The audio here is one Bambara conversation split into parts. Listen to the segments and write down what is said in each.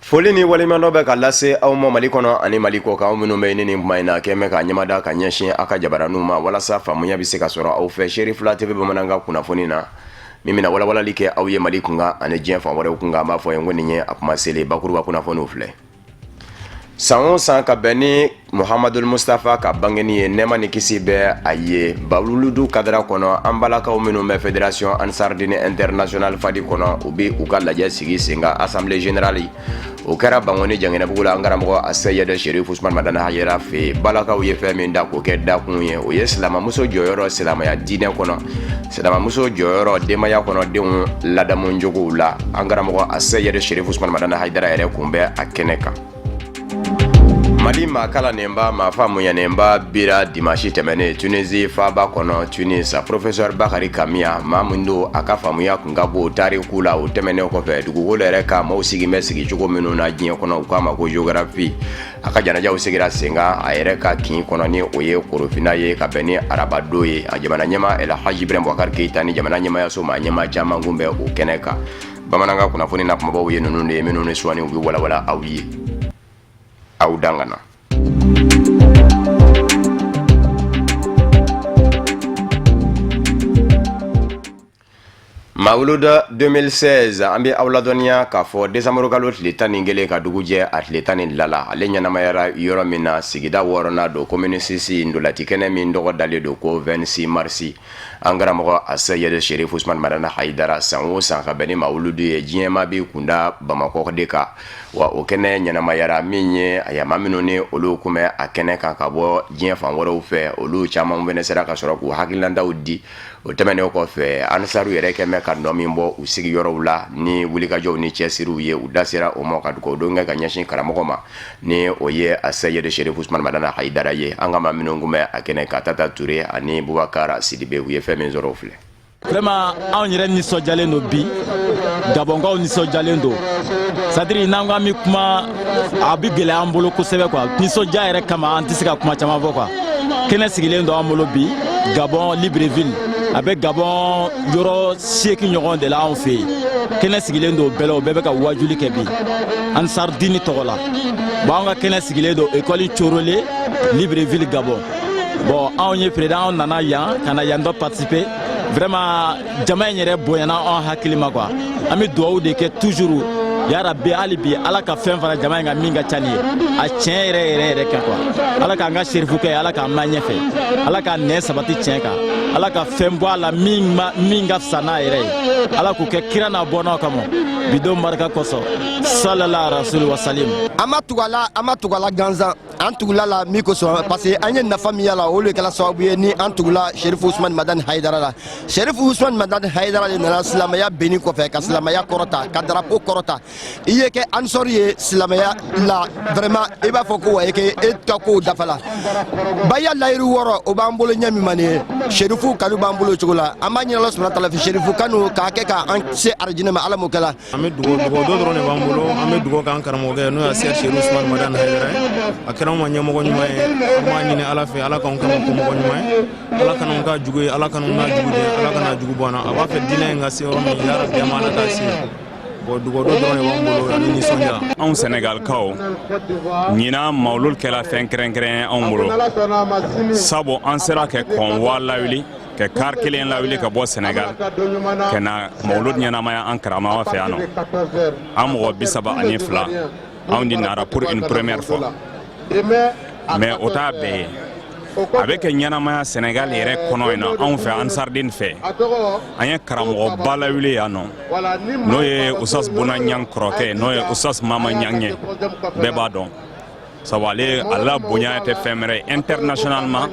Foli ni walimando bɛ ka lase aw ma Mali kɔnɔ ani Mali kɔ kan minnu bɛ ni kuma in na kɛmɛ ka ɲɛmada ka ɲɛsin a ka jabaraniw ma walasa faamuya bɛ se ka sɔrɔ aw fɛ Sherifula TV bamanankan kunnafoni na min bɛna walawalali kɛ aw ye Mali kunkan ani diɲɛ fan wɛrɛw kunkan. An b'a fɔ yen ko nin ye a kuma selen bakuruba kunnafoniw filɛ. San o san ka bɛn ni Muhamadul Mustafa ka bangeni ye nɛɛma ni kisi bɛ a ye Bawuludu kadara kɔnɔ an balakaw minnu bɛ Fédération Ansardine International Fadi kɔnɔ u bɛ u ka lajɛ sigi sen kan Assemblée Générale o kɛra Bangoni Janginɛbugu la an karamɔgɔ Asayɛdɛ Sherif Usman Madana Hayera fɛ balakaw ye fɛn min da k'o kɛ dakun ye o ye silamɛmuso jɔyɔrɔ silamɛya diinɛ kɔnɔ silamɛmuso jɔyɔrɔ denbaya kɔnɔ denw ladamu jogow la an karamɔgɔ Asayɛdɛ Sherif Usman Madana Hayera yɛrɛ kun bɛ a kɛnɛ kan. Mali maa kalanenba maa faamuyanenba bira dimanche tɛmɛnen Tunisie faaba kɔnɔ Tunis Professeur Bakari Kamia maa min don a ka faamuya kun ka bon tariku la o tɛmɛnen kɔfɛ dugukolo yɛrɛ ka maaw sigin bɛ sigi cogo minnu na diɲɛ kɔnɔ u k'a ma ko géographie a ka janajaw sigira sen kan a yɛrɛ ka kin kɔnɔ ni o ye Korofina ye ka bɛn ni arabadon ye a jamana ɲɛma El Hadji Ibrahim Boubacar Keita ni jamana ɲɛmayaso maa ɲɛma caman kun bɛ o kɛnɛ kan. Bamanankan kunnafoni na kumabaw ye ninnu de ye minnu ni suwani u bɛ walawala aw ye aw dangana. Mawuluda 2016 an bɛ aw ladɔnniya k'a fɔ décembre kalo tile 11 ka dugu jɛ a tile 12 la ale ɲɛnamayara yɔrɔ min na sigida 6nan don commune 6 ndolati kɛnɛ min tɔgɔ dalen don ko 26 mars an karamɔgɔ Asayɛdɛ Sherif Usman Madana Hayidara san o san ka bɛn ni Mawuludu ye diɲɛma bɛ kunda Bamakɔ de kan wa o kɛnɛ ɲɛnamayara min ye a yama minnu ni olu kun bɛ a kɛnɛ kan ka bɔ diɲɛ fan wɛrɛw fɛ olu caman fɛnɛ sera ka sɔrɔ k'u hakilinataw di o tɛmɛnen kɔfɛ Ansaru yɛrɛ kɛmɛ ka nɔ min bɔ u sigiyɔrɔw la ni wulikajɔw ni cɛsiriw ye u da sera o ma ka dugawu kɛ ka ɲɛsin karamɔgɔ ma ni o ye Asayɛdɛ Sherif Usman Madana Hayidara ye an ka maa minnu kun bɛ a kɛnɛ ka Tata Ture ani Bubakar Sidibe u ye fɛn min sɔrɔ o filɛ. Vraiment anw yɛrɛ nisɔndiyalen don bi Gabonkaw nisɔndiyalen don c'est-à-dire n'an ko an bɛ kuma a bɛ gɛlɛya an bolo kosɛbɛ quoi nisɔndiya yɛrɛ kama an tɛ se ka kuma caman fɔ quoi kɛnɛ sigilen don an bolo bi Gabon Libreville a bɛ Gabon yɔrɔ 8 ɲɔgɔn de la anw fɛ yen kɛnɛ sigilen don bɛɛ la o bɛɛ bɛ ka wajuli kɛ bi Ansardini tɔgɔ la bon anw ka kɛnɛ sigilen don école Corole Libreville Gabon bon anw ye président anw nana yan ka na yan dɔ participer vraiment jama in yɛrɛ bonyana an hakili ma quoi an bɛ dugawu de kɛ toujours ya Rabbi hali bi ala ka fɛn fara jama in kan min ka ca ni ye a tiɲɛ yɛrɛ kɛ quoi ala k'an ka Sherifu kɛ ala k'an ma ɲɛfɛ ala k'a nɛ sabati tiɲɛ kan ala ka fɛn bɔ a la min ka fisa n'a yɛrɛ ye ala k'u kɛ kira n'a bɔnnaw kama bidon barika kosɔn sallallahu rasuli wa salim. An ma tugala gansan an tugula la min kosɔn parce que an ye nafa min y'a la o de kɛra sababu ye ni an tugula Sherif Usman Madani Hayidara la Sherif Usman Madani Hayidara de nana silamɛya benni kɔfɛ ka silamɛya kɔrɔta ka drapeau kɔrɔta i ye kɛ Ansori ye silamɛya la vraiment i b'a fɔ ko wa e ka kow dafala baya layiru wɔɔrɔ o b'an bolo ɲɛ min ma nin ye Sherifu kanu b'an bolo cogo la an b'a ɲini Ala subahana taala fɛ Sherifu kanu k'a kɛ k'an se arijinɛ ma ala m'o kɛ la. An bɛ dugawu dɔ dɔrɔn de b'an bolo an bɛ dugawu k'an karamɔgɔkɛ n'o ye Sherif Usman Madani Hayidara a kɛra anw ma ɲɛmɔgɔ ɲuman ye an b'a ɲini ala fɛ ala k'anw kama ko mɔgɔ ɲuman ye ala kan'anw ka jugu ye ala kan'anw n'a jugu de ala kana jugu bɔ an na a b'a fɛ diinɛ in ka se yɔrɔ min ya Rabbi an ma ala k'a se dugawu dɔ dɔrɔn de b'an bolo ani nisɔndiya. Anw Senegalikaw ɲinan Mawulud kɛra fɛn kɛrɛnkɛrɛn anw bolo sabu an sera kɛ kɔnwa lawuli kɛ kar kelen lawuli ka bɔ Senegal ka na Mawulud ɲɛnamaya an karamɔgɔ fɛ yan nɔ an mɔgɔ 32 anw de nara pour une première fois mais o t'a bɛɛ ye a bɛ kɛ ɲɛnamaya Senegal yɛrɛ kɔnɔ yen nɔ anw fɛ Ansardine fɛ an ye karamɔgɔba lawuli yan nɔ n'o ye Usas Bona Ɲang kɔrɔkɛ n'o ye Usas Mama Ɲang ye bɛɛ b'a dɔn sabu ale bonya tɛ fɛn wɛrɛ ye internationalement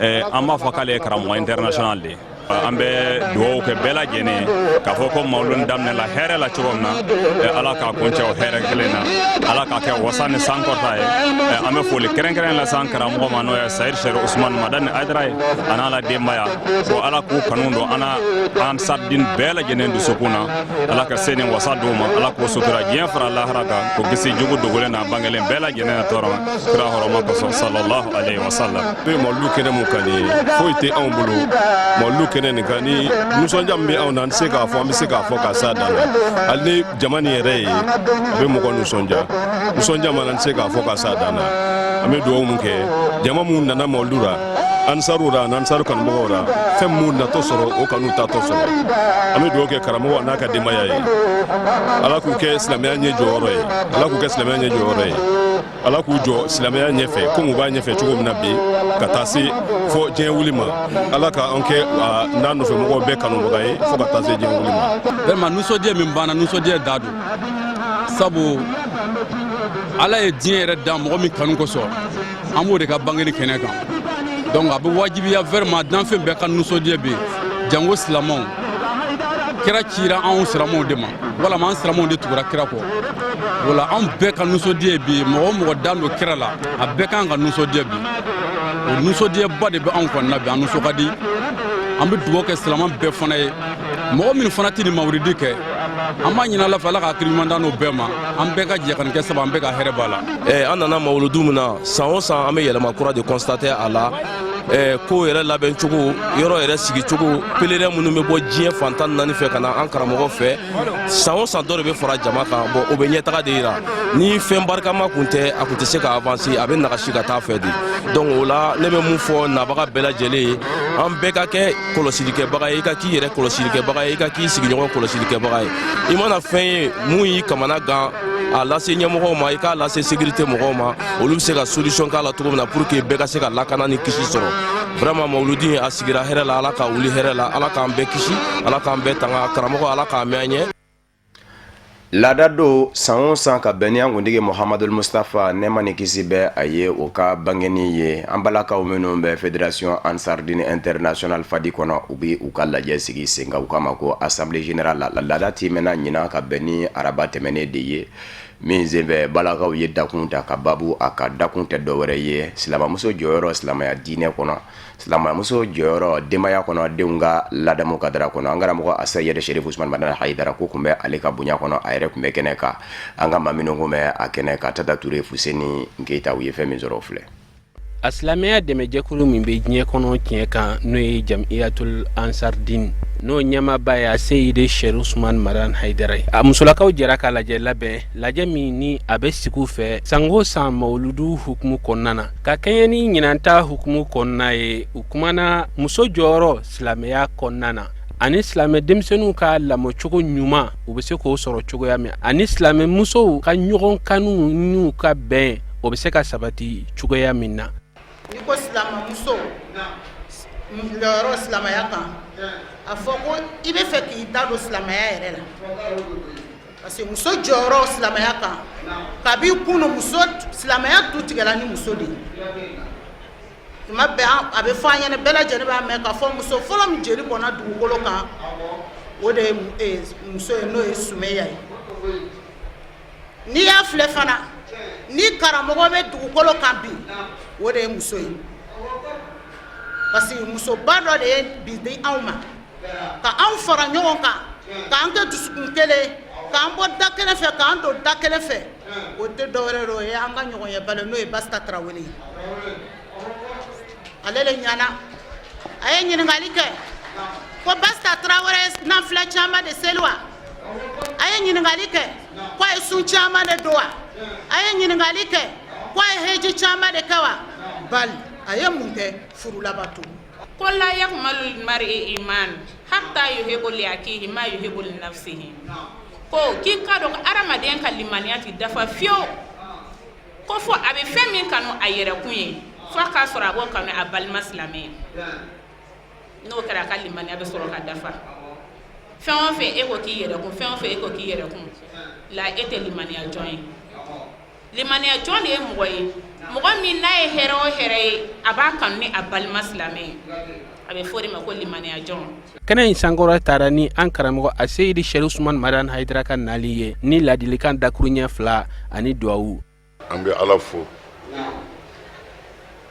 an b'a fɔ k'ale ye karamɔgɔ international de ye an bɛ dugawu kɛ bɛɛ lajɛlen k'a fɔ ko Mawulud daminɛla hɛrɛ la cogo min na ala k'a kuncɛ o hɛrɛ kelen na ala k'a kɛ wasa ni sankɔrɔta ye an bɛ foli kɛrɛnkɛrɛn lase an karamɔgɔ ma n'o ye Sayid Sherif Usman Madani Hayidara ye a n'a la denbaya ko ala k'u kanu don an Ansardine bɛɛ lajɛlen dusukun na ala ka se ni wasa d'u ma ala k'o sutura diɲɛ fara lahara kan k'o kisi jugu dogolen n'a bangelen bɛɛ lajɛlen na tɔɔrɔ ma kira hɔrɔma kosɔn sallallahu alayhi wa sallam. Mawuludu kɛnɛ mun ka di ye foyi tɛ anw bolo Mawuludu kɛnɛ nin kan ni nisɔndiya min bɛ anw na an tɛ se k'a fɔ an bɛ se k'a fɔ ka s'a dan na hali ni jama nin yɛrɛ ye a bɛ mɔgɔ nisɔndiya ma na an tɛ se k'a fɔ ka s'a dan na an bɛ dugawu min kɛ jama minnu nana mawuludu la ansaru la n'ansaru kanubagaw la fɛn minnu natɔ sɔrɔ o kan'u tatɔ sɔrɔ an bɛ dugawu kɛ karamɔgɔ n'a ka denbaya ye ala k'u kɛ silamɛya ɲɛ jɔyɔrɔ ye ala k'u kɛ silamɛya ɲɛ jɔyɔrɔ ye ala k'u jɔ silamɛya ɲɛfɛ komi u b'a ɲɛfɛ cogo min na bi ka taa se fɔ diɲɛ wuli ma ala ka an kɛ n'a nɔfɛ mɔgɔw bɛɛ kanubaga ye fo ka taa se diɲɛ wuli ma. vraiment nisɔndiya min banna nisɔndiya da don sabu ala ye diɲɛ yɛrɛ da mɔgɔ min kanu kosɔn an b'o de ka bangeli kɛnɛ kan donc a bɛ wajibiya vraiment danfɛn bɛɛ ka nisɔndiya bɛ yen jango silamɛw kira cira anw silamɛw de ma walama an silamɛw de tugura kira kɔ wala an bɛɛ ka nisɔndiya bi mɔgɔ o mɔgɔ dan don kira la a bɛɛ kan ka nisɔndiya bi o nisɔndiyaba de bɛ anw kɔnɔna bi an nisɔn ka di an bɛ dugawu kɛ silamɛ bɛɛ fana ye mɔgɔ min fana tɛ nin mawulidi kɛ an b'a ɲini ala fɛ ala ka hakili ɲuman d'an n'o bɛɛ ma an bɛɛ ka jɛ ka nin kɛ sabu an bɛɛ ka hɛrɛ b'a la. an nana mawuludu min na san o san an bɛ yɛlɛma kura de constater a la ko yɛrɛ labɛn cogo yɔrɔ yɛrɛ sigi cogo pèlerin minnu bɛ bɔ diɲɛ fan 14 fɛ ka na an karamɔgɔ fɛ san o san dɔ de bɛ fara jama kan bon o bɛ ɲɛtaga de yira ni fɛn barikama kun tɛ a kun tɛ se ka avancer a bɛ nagasi ka taa fɛ de donc o la ne bɛ mun fɔ nabaga bɛɛ lajɛlen ye an bɛɛ ka kɛ kɔlɔsilikɛbaga ye i ka k'i yɛrɛ kɔlɔsilikɛbaga ye i ka k'i sigiɲɔgɔn kɔlɔsilikɛbaga ye i mana fɛn ye mun y'i kamana gan a lase ɲɛmɔgɔw ma i k'a lase sécurité mɔgɔw ma olu bɛ se ka solution k'a la cogo min na pour que bɛɛ ka se ka lakana ni kisi sɔrɔ vraiment mawuludi a sigira hɛrɛ la ala ka wuli hɛrɛ la ala k'an bɛɛ kisi ala k'an bɛɛ tanga karamɔgɔ ala k'a mɛn an ɲɛ. laada do san o san ka bɛn ni an kuntigi muhamadul mustafa nɛɛma ni kisi bɛ a ye o ka bangeni ye an balakaw minnu bɛ fédération ansardine international fadi kɔnɔ u bɛ u ka lajɛ sigi sen kan u k'a ma ko assemblée générale la laada tɛmɛna ɲinan ka bɛn ni araba tɛmɛnen de ye min senfɛ balakaw ye dakun ta ka babu a ka dakun tɛ dɔwɛrɛ ye silamamuso jɔyɔrɔ silamaya diinɛ kɔnɔ silamamuso jɔyɔrɔ denbaya kɔnɔ denw ka ladamu kadara kɔnɔ an karamɔgɔ asa yɛrɛ sherifu usman madana haidara ko kun bɛ ale ka bonya kɔnɔ a yɛrɛ kun bɛ kɛnɛ kan an ka maa minnu kun bɛ a kɛnɛ ka tata ture fuseni nkeyita u ye fɛn min sɔrɔ filɛ a silamɛya dɛmɛjɛkulu min bɛ diɲɛ kɔnɔ tiɲɛ kan n'o ye jamiyatul ansardin n'o ɲɛmaaba ye a seyide sheri usman madan haidara a musolakaw jɛra ka lajɛ labɛn lajɛ min ni a bɛ sigi fɛ san o san mawuludu hukumu kɔnɔna na ka kɛɲɛ ni ɲinanta hukumu kɔnɔna ye u kumana muso jɔyɔrɔ silamɛya kɔnɔna na ani silamɛ denmisɛnninw ka lamɔcogo ɲuman u bɛ se k'o sɔrɔ cogoya min ani silamɛ musow ka ɲɔgɔn kanu n'u ka bɛn o bɛ se ka sabati cogoya min na. Ni ko silamamuso jɔyɔrɔ silamɛya kan a fɔ ko i bɛ fɛ k'i da don silamɛya yɛrɛ la parce que muso jɔyɔrɔ silamɛya kan kabi kunu muso silamɛya tu tigɛla ni muso de tuma bɛɛ a bɛ fɔ an ɲɛna bɛɛ lajɛlen b'a mɛn k'a fɔ muso fɔlɔ min jeli bɔnna dugukolo kan o de ye muso ye n'o ye Sumeya ye n'i y'a filɛ fana ni karamɔgɔ bɛ dugukolo kan bi o de ye muso ye parce que musoba dɔ de ye bi di anw ma ka anw fara ɲɔgɔn kan k'an kɛ dusukun kelen k'an bɔ da kelen fɛ k'an don da kelen fɛ o tɛ dɔwɛrɛ ye o ye an ka ɲɔgɔnya balo n'o ye Basta Tarawele ye ale le ɲana a ye ɲininkali kɛ ko Basta Tarawele nafila caman de seli wa a ye ɲininkali kɛ ko a ye sun caman de don wa a ye ɲininkali kɛ ko a ye heji caman de kɛ wa bali a ye mun kɛ furu labato ko la yakmalul mar'i iman hatta yuhibbu li akihi ma yuhibbu li nafsihi ko k'i ka dɔn adamaden ka limaniya ti dafa fiyewu ko fɔ a bɛ fɛn min kanu a yɛrɛkun ye fo k'a sɔrɔ a b'o kanu a balima silamɛ n'o kɛra a ka limaniya bɛ sɔrɔ ka dafa fɛn o fɛn e ko k'i yɛrɛkun fɛn o fɛn e ko k'i yɛrɛkun la e tɛ limaniya jɔn ye limaniya jɔn de ye mɔgɔ ye mɔgɔ min n'a ye hɛrɛ o hɛrɛ ye a b'a kanu ni a balima silamɛ a bɛ fɔ de ma ko limaniya jɔn. kɛnɛ in sankɔrɔ taara ni an karamɔgɔ a seyidi sheri usman madan haidara ka nali ye ni ladilikan dakuru ɲɛ 2 ani duwawu. an bɛ ala fo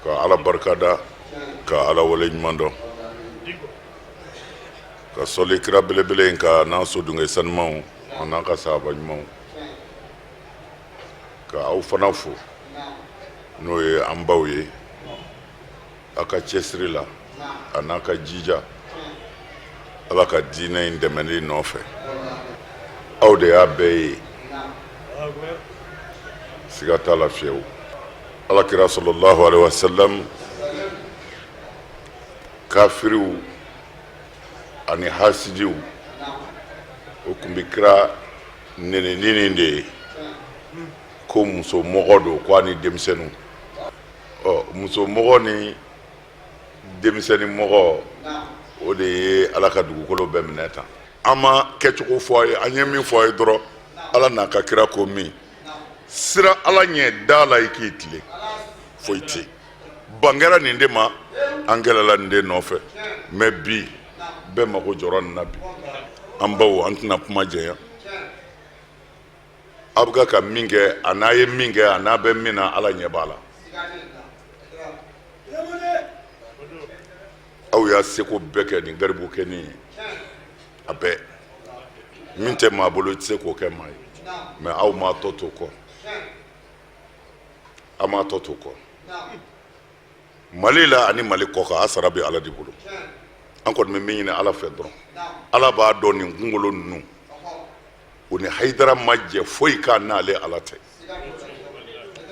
ka ala barikada ka ala wale ɲuman dɔn ka sɔli kira belebele in ka n'an sodunge sanumanw an'an ka sahaba ɲumanw ka aw fana fo n'o ye an baw ye a ka cɛsiri la a n'a ka jija ala ka diinɛ in dɛmɛli nɔfɛ aw de y'a bɛɛ ye siga t'a la fiyewu alakira sallallahu alaihi wasallam kafiriw ani hasidiw o tun bɛ kira neneninin de ye ko musomɔgɔ don ko ani denmisɛnninw musomɔgɔ ni denmisɛnninmɔgɔ o de ye ala ka dugukolo bɛɛ minɛ tan an ma kɛcogo fɔ a ye an ye min fɔ a ye dɔrɔn ala n'a ka kira ko min sira ala ɲɛ da la i k'i tilen foyi tɛ ban kɛra nin de ma an gɛlɛla nin de nɔfɛ mɛ bi bɛɛ mago jɔra nin na bi an baw an tɛna kuma jɛya a bɛ ka min kɛ a n'a ye min kɛ a n'a bɛ min na ala ɲɛ b'a la aw y'a seko bɛɛ kɛ nin garibu kɛ nin a bɛɛ min tɛ maa bolo i tɛ se k'o kɛ maa ye mɛ aw m'a tɔ to kɔ a m'a tɔ to kɔ mali la ani mali kɔ kan a sara bɛ ala de bolo an kɔni bɛ min ɲini ala fɛ dɔrɔn ala b'a dɔn nin kunkolo ninnu o ni hayidara ma jɛ foyi k'a n'ale ala tɛ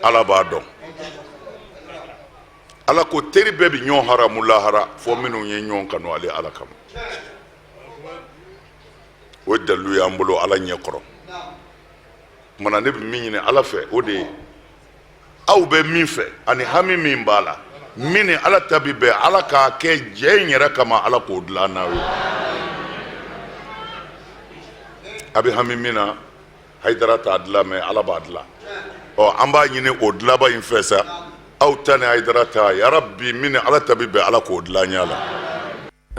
ala b'a dɔn ala ko teri bɛɛ bɛ ɲɔgɔn haramu lahara fo minnu ye ɲɔgɔn kanu ale ala kama o dalilu y'an bolo ala ɲɛ kɔrɔ kumana ne bɛ min ɲini ala fɛ o de ye aw bɛ min fɛ ani hami min b'a la min ni ala ta bi bɛn ala k'a kɛ jɛ in yɛrɛ kama ala k'o dilan n'aw ye a bɛ hami min na hayidara t'a dilan mɛ ala b'a dilan an b'a ɲini o dilanba in fɛ sa aw ta ni hayidara ta yarabi min ni ala ta bi bɛn ala k'o dilan ɲɛ la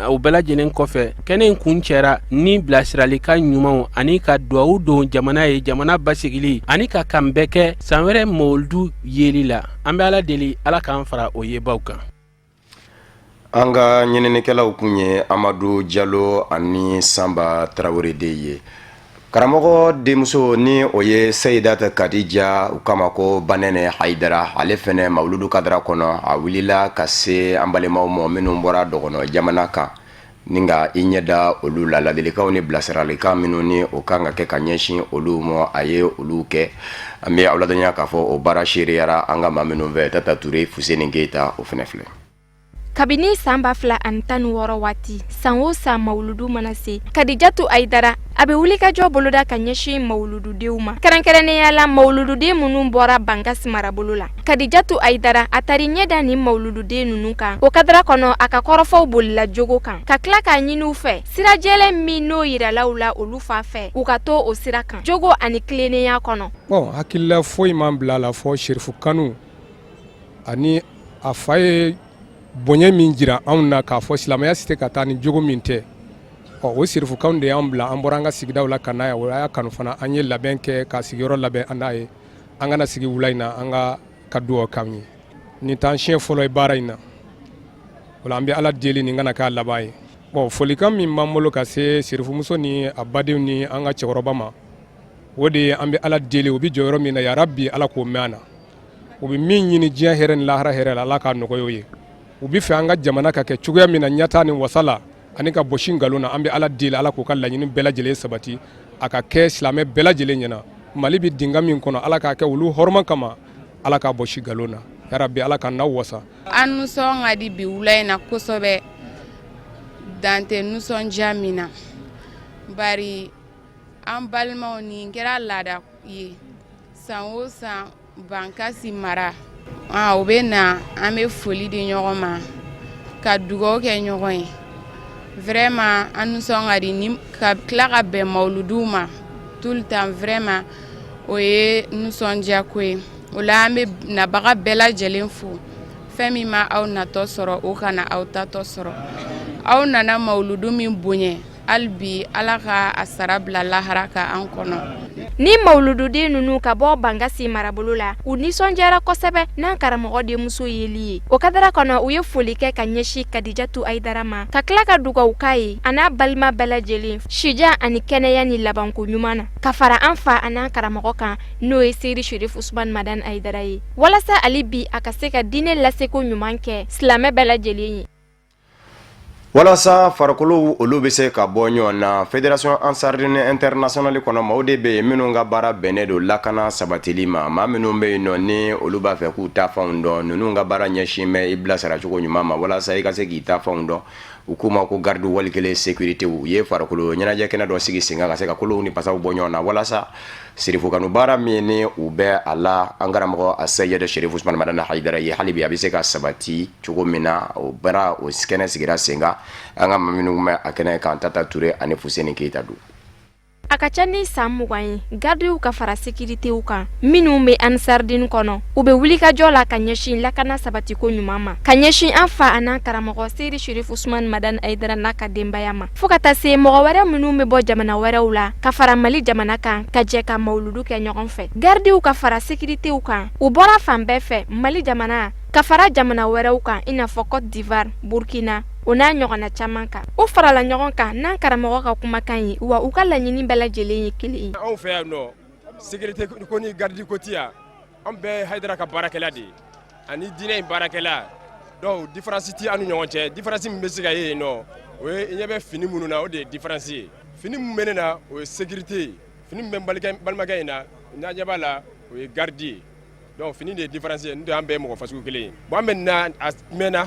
o bɛɛ lajɛlen kɔfɛ kɛnɛ in kun cɛra ni bilasiralikan ɲumanw ani ka duwawu don jamana ye jamana basigili ani ka kan bɛɛ kɛ san wɛrɛ mawuludu yeli la an bɛ ala deli ala k'an fara o yebaw kan an ka ɲininikɛlaw kun ye amadu jalo ani sanba tarawele de ye karamɔgɔ denmuso ni o ye seyidata kadija u kama ko banɛnɛ hayidara ale fɛnɛ mawuludu kadara kɔnɔ a wulila ka se an balimaw ma minnu bɔra dɔgɔnɔ jamana kan ni ka i ɲɛda olu la ladilikaw ni bilasiralikan minnu ni o kan ka kɛ ka ɲɛsin olu ma a ye olu kɛ an bɛ aw ladɔnya k'a fɔ o baara seriyara an ka maa minnu fɛ tata ture fuseni keyita o fɛnɛ filɛ kabini san 2016 waati san o san mawuludu mana se kadijatu ayidara a bɛ wuli ka jɔ boloda ka ɲɛsin mawulududenw ma kɛrɛnkɛrɛnnenya la mawulududen minnu bɔra bangasi marabolo la kadijatu ayidara a tari ɲɛda ni mawulududen ninnu kan o kadara kɔnɔ a ka kɔrɔfɔw bolila jogo kan ka tila k'a ɲini u fɛ sira jɛlen min n'o yiralaw la olu fa fɛ u ka to o sira kan jogo ani tilennenya kɔnɔ hakilila foyi man bila la fɔ sherifu kanu ani a fa ye bonya min jira anw na k'a fɔ silamɛya si tɛ ka taa ni jogo min tɛ o sirifukanw de y'an bila an bɔra an ka sigidaw la ka n'a ye o y'a kanu fana an ye labɛn kɛ ka sigiyɔrɔ labɛn an n'a ye an kana sigi wula in na an ka dugawu k'an ye nin t'an siɲɛ fɔlɔ ye baara in na o la an bɛ ala deli nin kana k'a laban ye folikan min b'an bolo ka se sirifumuso ni a badenw ni an ka cɛkɔrɔba ma o de ye an bɛ ala deli o bɛ jɔ yɔrɔ min na yarabi ala k'o mɛn an na u bɛ min ɲini diɲɛ hɛrɛ ni lahara hɛrɛ la ala k'a nɔgɔya o ye u bɛ fɛ an ka jamana ka kɛ cogoya min na ɲɛtaa ni wasala ani ka bɔsi nkalon na an bɛ ala deli ala k'o ka laɲini bɛɛ lajɛlen sabati a ka kɛ silamɛ bɛɛ lajɛlen ɲɛna mali bɛ dinga min kɔnɔ ala k'a kɛ olu hɔrɔma kama ala k'a bɔsi nkalon na yarabi ala ka n'aw wasa an nisɔn ka di bi wula in na kosɛbɛ dante nisɔndiya min na bari an balimaw nin kɛra laada ye san o san bankasi mara o bɛ na an bɛ foli di ɲɔgɔn ma ka dugawu kɛ ɲɔgɔn ye vraiment an nisɔn ka di ni ka tila ka bɛn mawuluduw ma tout le temps vraiment o ye nisɔndiya ko ye o la an bɛ nabaga bɛɛ lajɛlen fo fɛn min ma aw natɔ sɔrɔ o kana aw tatɔ sɔrɔ aw nana mawuludu min bonya hali bi ala ka a sara bila lahara ka an kɔnɔ ni mawulududen ninnu ka bɔ bangasi marabolo la u nisɔndiyara kosɛbɛ n'an karamɔgɔ denmuso yeli ye o kadara kɔnɔ u ye foli kɛ ka ɲɛsin kadijatu ayidara ma ka tila ka dugawu k'a ye a n'a balima bɛɛ lajɛlen sija ani kɛnɛya ni labanko ɲuman na ka fara an fa a n'an karamɔgɔ kan n'o ye seyidi sherif usman madan ayidara ye walasa hali bi a ka se ka diinɛ laseko ɲuman kɛ silamɛ bɛɛ lajɛlen ye walasa farikolo olu bɛ se ka bɔ ɲɔgɔn na fédération ansardine internationale kɔnɔ maaw de bɛ yen minnu ka baara bɛnnen don lakana sabatili ma maa minnu bɛ yen nɔ ni olu b'a fɛ k'u ta fɛnw dɔn ninnu ka baara ɲɛsin bɛ i bilasira cogo ɲuman ma walasa i ka se k'i ta fɛnw dɔn u k'u ma ko garde wali kelen sécurité u ye farikolo ɲɛnajɛ kɛnɛ dɔ sigi sen kan ka se ka kolow ni pasaw bɔ ɲɔgɔn na walasa sirifukanu baara min ni u bɛ a la an karamɔgɔ Asayɛd Sherifu Usmani Madani Hayidara ye hali bi a bɛ se ka sabati cogo min na o baara o kɛnɛ sigira sen kan an ka minnu bɛ a kɛnɛ kan Tata Ture ani Fuseni Keyita don. A ka ca ni san 20 ye gardiw ka fara sécuritéw kan minnu bɛ Ansardine kɔnɔ u bɛ wuli ka jɔ la ka ɲɛsin lakana sabatiko ɲuman ma ka ɲɛsin an fa an'an karamɔgɔ Seydi Sherifu Usmani Madani Hayidara n'a ka denbaya ma fo ka taa se mɔgɔ wɛrɛ minnu bɛ bɔ jamana wɛrɛw la ka fara Mali jamana kan ka jɛ ka mawuludu kɛ ɲɔgɔn fɛ gardiw ka fara sécuritéw kan u bɔra fan bɛɛ fɛ Mali jamana ka fara jamana wɛrɛw kan i n'a fɔ Côte d'Ivoire Burkina o n'a ɲɔgɔnna caman kan u farala ɲɔgɔn kan n'an karamɔgɔ ka kumakan ye wa u ka laɲini bɛɛ lajɛlen ye kelen ye. Anw fɛ yan nɔ sécurité ko ni garde ko ti yan an bɛɛ Hayidara ka baarakɛla de ani diinɛ in baarakɛla donc différence ti an ni ɲɔgɔn cɛ différence min bɛ se ka ye yen nɔ o ye i ɲɛ bɛ fini minnu na o de ye différence ye fini min bɛ ne na o ye sécurité ye fini min bɛ balimakɛ in na n'a ɲɛ b'a la o ye garde ye donc fini de ye différence ye n de an bɛɛ mɔgɔ fasugu kelen ye bon an bɛ na a mɛnna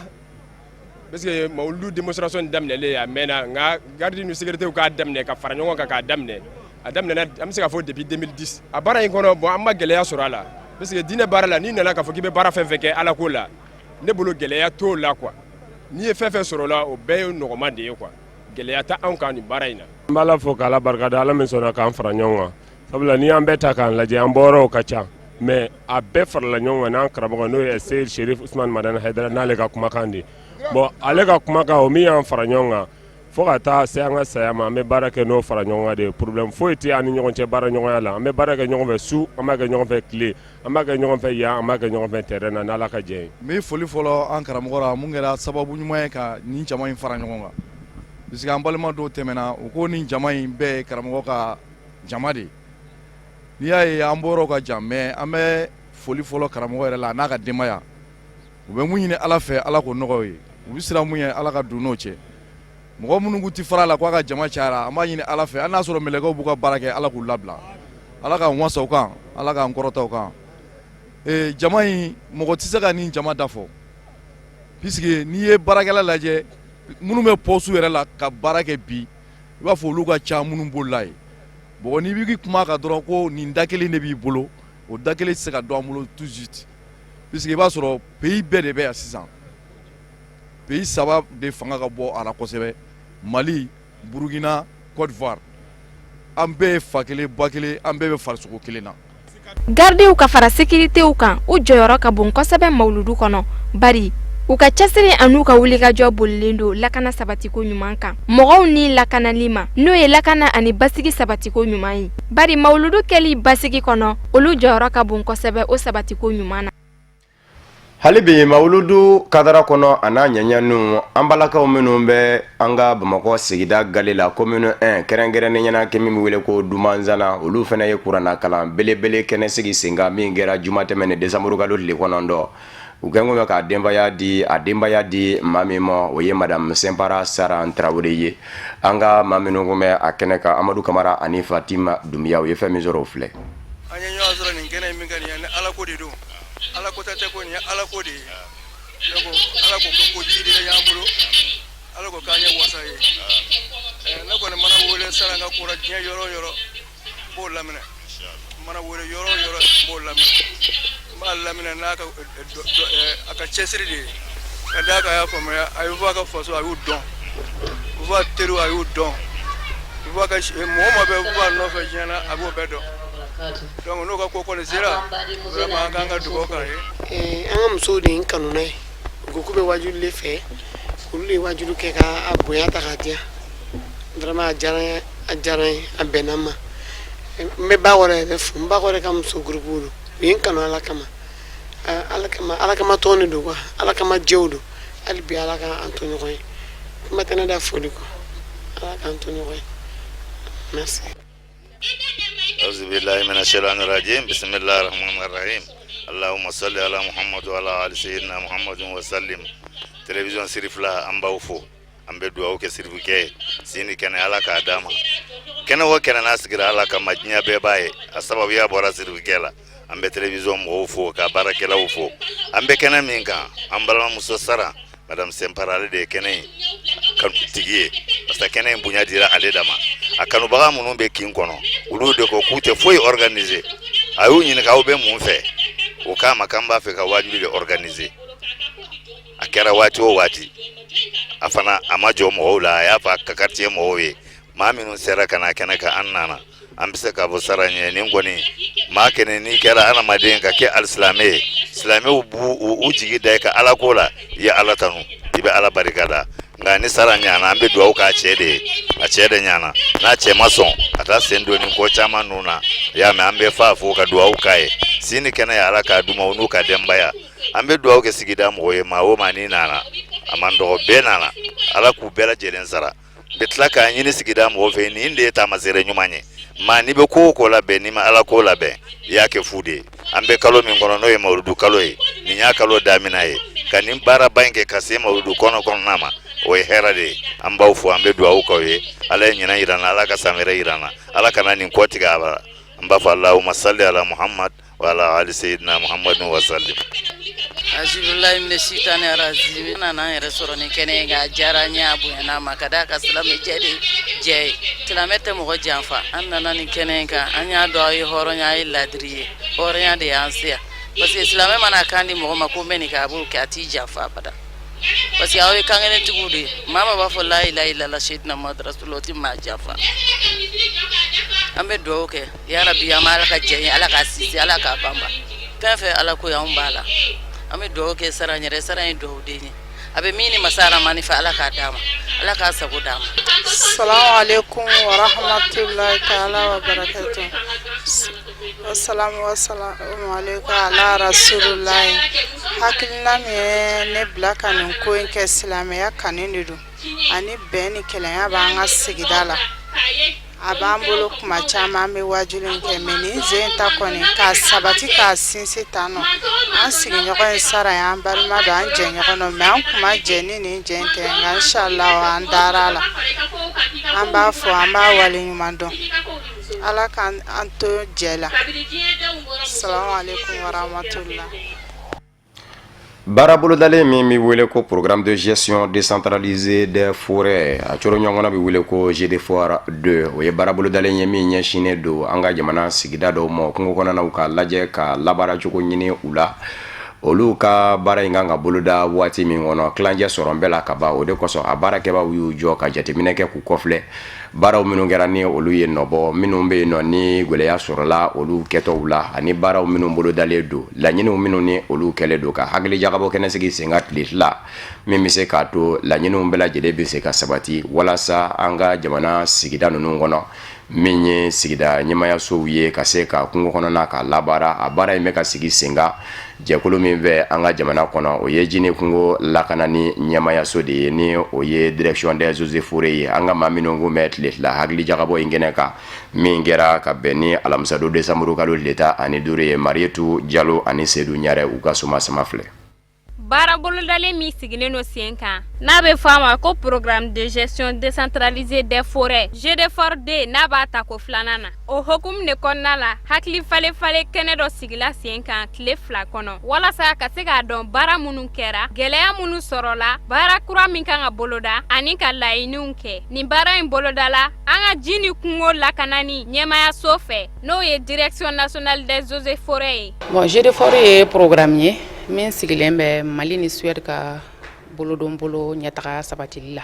parce que mawuludu démonstration daminɛlen a mɛnna nka garde ni sécuritéw k'a daminɛ ka fara ɲɔgɔn kan k'a daminɛ a daminɛna an bɛ se ka fɔ depuis 2010 a baara in kɔnɔ bon an ma gɛlɛya sɔrɔ a la parce que diinɛ baara la n'i nana k'a fɔ k'i bɛ baara fɛn fɛn kɛ ala ko la ne bolo gɛlɛya t'o la quoi n'i ye fɛn fɛn sɔrɔ o la o bɛɛ ye nɔgɔman de ye quoi gɛlɛya tɛ anw kan nin baara in na. N b'ala fo k'ala barikada ala min sɔnna k'an fara ɲɔgɔn kan sabula n'i y'an bɛɛ ta k'an lajɛ an bɔyɔrɔw ka ca mais a bɛɛ farala ɲɔgɔn kan n'an karamɔgɔ n'o ye Seydi Sherifu Usmani Madani Hayidara n'ale ka kumakan de bon ale ka kumakan o min y'an fara ɲɔgɔn kan fo ka taa se an ka saya ma an bɛ baara kɛ n'o fara ɲɔgɔn kan de problème foyi tɛ an ni ɲɔgɔn cɛ baara ɲɔgɔnya la an bɛ baara kɛ ɲɔgɔn fɛ su an b'a kɛ ɲɔgɔn fɛ tile an b'a kɛ ɲɔgɔn fɛ yan an b'a kɛ ɲɔgɔn fɛ terrain na n'ala ka jɛ ye. n bɛ foli fɔlɔ an karamɔgɔ la mun kɛra sababu ɲuman ye ka nin jama in fara ɲɔgɔn kan parce que an balima dɔw tɛmɛna u ko nin jama in bɛɛ ye karamɔgɔ ka jama de ye n'i y'a ye an bɔr'o ka jan mais an bɛ foli fɔlɔ karamɔgɔ yɛrɛ la n'a ka denbaya u bɛ mun ɲini ala fɛ ala k'o nɔgɔw ye u bɛ siran mun ye ala ka don n'o cɛ mɔgɔ minnu k'u ti fara la k'a ka jama cayara an b'a ɲini ala fɛ hali n'a sɔrɔ mɛlɛkɛw b'u ka baara kɛ ala k'u labila ala k'an wasa u kan ala k'an kɔrɔta u kan jama in mɔgɔ tɛ se ka nin jama da fɔ puisque n'i ye baarakɛla lajɛ minnu bɛ poste yɛrɛ la ka baara kɛ bi i b'a fɔ olu ka ca minnu bolola ye bon n'i b'i kuma kan dɔrɔn ko nin da kelen de b'i bolo o da kelen tɛ se ka don an bolo tout de suite puisque i b'a sɔrɔ pays bɛɛ de bɛ yan sisan pays saba de fanga ka bɔ a la kosɛbɛ Mali Burkina Côte d'Ivoire an bɛɛ ye fa kelen ba kelen an bɛɛ bɛ farisogo kelen na. Gardiw ka fara sécuritéw kan u jɔyɔrɔ ka bon kosɛbɛ mawuludu kɔnɔ bari u ka cɛsiri an'u ka wulikajɔ bolilen don lakana sabatiko ɲuman kan mɔgɔw ni lakanali ma n'o ye lakana ani basigi sabatiko ɲuman ye bari mawuludu kɛli basigi kɔnɔ olu jɔyɔrɔ ka bon kosɛbɛ o sabatiko ɲuman na. hali bi mawuludu kadara kɔnɔ a n'a ɲɛɲɛnu an balakaw minnu bɛ an ka Bamakɔ sigida gale la commune 1 kɛrɛnkɛrɛnnenya kɛ min bɛ wele ko Dumanzana olu fana ye kuranna kalan belebele kɛnɛ sigi sen kan min kɛra juma tɛmɛnen décembre kalo tile kɔnɔntɔn u kɛn bɛ ka denbaya di maa min ma o ye madame Sempara Saran Traoré ye an ka maa minnu kun bɛ a kɛnɛ kan Amadu Kamara ani Fatima Dumbiya u ye fɛn min sɔrɔ o filɛ. an ye ɲɔgɔn sɔrɔ nin kɛnɛ min ka nin ye ni ala ko de don ala ko tɛ ko nin ye ala ko de ye ne ko ala ko ko ji de y'an bolo ala ko k'an ye wasa ye ne kɔni mana wele saran ka kura diɲɛ yɔrɔ o yɔrɔ n b'o laminɛ mana wele yɔrɔ o yɔrɔ n b'o laminɛ n b'a laminɛ n'a ka a ka cɛsiri de ye ka d'a kan a y'a faamuya a y'u b'a ka faso a y'u dɔn u b'a teriw a y'u dɔn u b'a ka mɔgɔ ma bɛ u b'a nɔfɛ diɲɛ na a b'o bɛɛ dɔn. donc n'o ka ko kɔni sera vraiment an k'an ka dugawu k'a ye. an ka musow de ye n kanuna ye u ko k'u bɛ wajulu de fɛ olu de ye wajulu kɛ k'a bonya ta k'a diyan vraiment a diyara n ye a bɛnna n ma n bɛ ba wɛrɛ yɛrɛ fo n ba wɛrɛ ka muso groupe don u ye n kanu ala kama ala kama tɔn de don quoi ala kama jɛw don hali bi ala k'an to ɲɔgɔn ye kuma tɛ ne da foli kɔ ala k'an to ɲɔgɔn ye merci. أعوذ بالله من الشيطان الرجيم بسم الله الرحمن الرحيم اللهم صل على محمد وعلى آل سيدنا محمد وسلم تلفزيون Sirifla an b'aw fo an bɛ dugawu kɛ sirifukɛ sini kɛnɛ ala k'a d'a ma kɛnɛ o kɛnɛ n'a sigira ala kama diɲɛ bɛɛ b'a ye a sababuya bɔra sirifukɛ la an bɛ télévision mɔgɔw fo ka baarakɛlaw fo an bɛ kɛnɛ min kan an balimamuso Sara madame Sempara ale de ye kɛnɛ in tigi ye parce que kɛnɛ in bonya dira ale dama a kanubaga minnu bɛ kin kɔnɔ olu de ko k'u tɛ foyi organiser a y'u ɲininka aw bɛ mun fɛ o k'a ma k'an b'a fɛ ka wajibi de organiser a kɛra waati o waati a fana a ma jɔ mɔgɔw la a y'a fɔ a ka quartier mɔgɔw ye maa minnu sera ka na kɛnɛ kan an nana an bɛ se k'a fɔ Sara ɲɛ nin kɔni maa kɛnɛ n'i kɛra adamaden ka kɛ alisilamɛ ye silamɛw b'u u jigi da i ka ala ko la i ye ala tanu i bɛ ala barika da nka ni Sara ɲana an bɛ dugawu k'a cɛ de ye a cɛ de ɲana n'a cɛ ma sɔn ka taa sen don nin ko caman ninnu na i y'a mɛn an bɛ fa fo ka dugawu k'a ye sini kɛnɛ ye ala k'a d'u ma u n'u ka denbaya an bɛ dugawu kɛ sigida mɔgɔw ye maa o maa n'i nana a man dɔgɔ bɛɛ nana ala k'u bɛɛ lajɛlen sara bɛ tila k'a ɲini sigida mɔgɔw fɛ nin de ye taamasere ɲuman ye maa n'i bɛ ko o ko labɛn n'i ma ala ko labɛn i y'a kɛ fu de ye an bɛ kalo min kɔnɔ n'o ye mawuludu kalo ye nin y'a kalo daminɛ ye ka nin baaraba in kɛ ka se mawuludu kɔnɔna ma o ye hɛrɛ de ye an b'aw fo an bɛ dugawu k'aw ye ala ye ɲinan yira n na ala ka san wɛrɛ yira n na ala kana nin kɔ tigɛ a bara an b'a fɔ allahumma salli ala muhammad wa ala ali sayyidina muhammadin wa sallim Azibullahi min shitani rajim nana an yɛrɛ sɔrɔ ni kɛnɛ ka diyara n ye a bonyana ma ka da ka silamɛ jɛ de jɛ ye silamɛ tɛ mɔgɔ janfa an nana ni kɛnɛ kan an y'a dɔn aw ye hɔrɔnya a ye ladiri ye hɔrɔnya de y'an se yan parce que silamɛ mana kan di mɔgɔ ma ko n bɛ nin kɛ a b'o kɛ a t'i janfa abada parce que aw ye kankɛnɛtigiw de ye maa ma b'a fɔ la ilaha illallah seydina muhamadu rasulullah o tɛ maa janfa an bɛ dugawu kɛ yarabi an bɛ ala ka jɛ ye ala ka sisi ala k'a banba fɛn fɛn ala ko y'anw b'a la an bɛ dugawu kɛ Sara yɛrɛ Sara ye dugawu den ye a bɛ min ni masa Aramani fɛ ala k'a d'a ma ala k'a sago d'a ma. Assalamu alaikum wa rahmatullahi ta'ala wa barakatuh. Assalamu alaikum ala rasulullahi. Hakilina min ye ne bila ka nin ko in kɛ silamɛya kanu de don ani bɛn ni kɛlɛya b'an ka sigida la a b'an bolo kuma caman an bɛ wajibi kɛ mɛ nin sen ta kɔni k'a sabati k'a sinsin tan nɔ an sigiɲɔgɔn ye Sara ye an balima don an jɛɲɔgɔn don mɛ an kuma jɛ ni nin jɛ tɛ nka inshallah an dara la an b'a fɔ an b'a waleɲuman dɔn ala k'an to jɛ la assalamu alaikum wa rahmatullah. Barabolodalen min bɛ wele ko programme de gestion décentralisée des forêts a coro ɲɔgɔnna bɛ wele ko GDFOR 2 o ye barabolodalen ye min ɲɛsinnen don an ka jamana sigida dɔw ma kungo kɔnɔnaw ka lajɛ ka labaara cogo ɲini u la olu ka baara in kan ka boloda waati min kɔnɔ kilancɛ sɔrɔ bɛɛ la ka ban o de kosɔn a baarakɛbaaw y'u jɔ ka jateminɛ kɛ k'u kɔfilɛ baaraw minnu kɛra ni olu ye nɔbɔ minnu bɛ yen nɔ ni gwɛlɛya sɔrɔla olu kɛtɔw la ani baaraw minnu bolodalen don laɲiniw minnu ni olu kɛlen don ka hakili jagabɔ kɛnɛsigi sen ka tile fila min bɛ se k'a to laɲiniw bɛɛ lajɛlen bɛ se ka sabati walasa an ka jamana sigida ninnu kɔnɔ min ye sigida ɲɛmayasow ye ka se ka kungo kɔnɔna ka labaara a baara in bɛ ka sigi sen kan jɛkulu min bɛ an ka jamana kɔnɔ o ye Jine kungo lakanani ɲɛmayaso de ye ni o ye direction des eaux et forêts ye an ka maa minnu kun bɛ tile fila hakili jagabɔ in kɛnɛ kan min kɛra ka bɛn ni alamisadon desanburu kalo tile 15 ye Marietu Jalo ani Seydou Ɲare u ka soma sama filɛ. Baara bolodalen min sigilen no sen kan n'a bɛ fɔ a ma ko programme de gestion décentralisée des forêts GDFOR 2 n'a b'a ta ko filanan na o hokumu de kɔnɔna la hakili falen kɛnɛ dɔ sigila sen kan tile fila kɔnɔ walasa ka se k'a dɔn baara minnu kɛra gɛlɛya minnu sɔrɔla baara kura min kan ka boloda ani ka laɲiniw kɛ nin baara in bolodala an ka ji ni kungo lakanani ɲɛmayaso fɛ n'o ye direction nationale des eaux et forêts ye. Bon, GDFOR ye programme ye min sigilen bɛ Mali ni Suède ka bolodon bolo ɲɛtaga sabatili la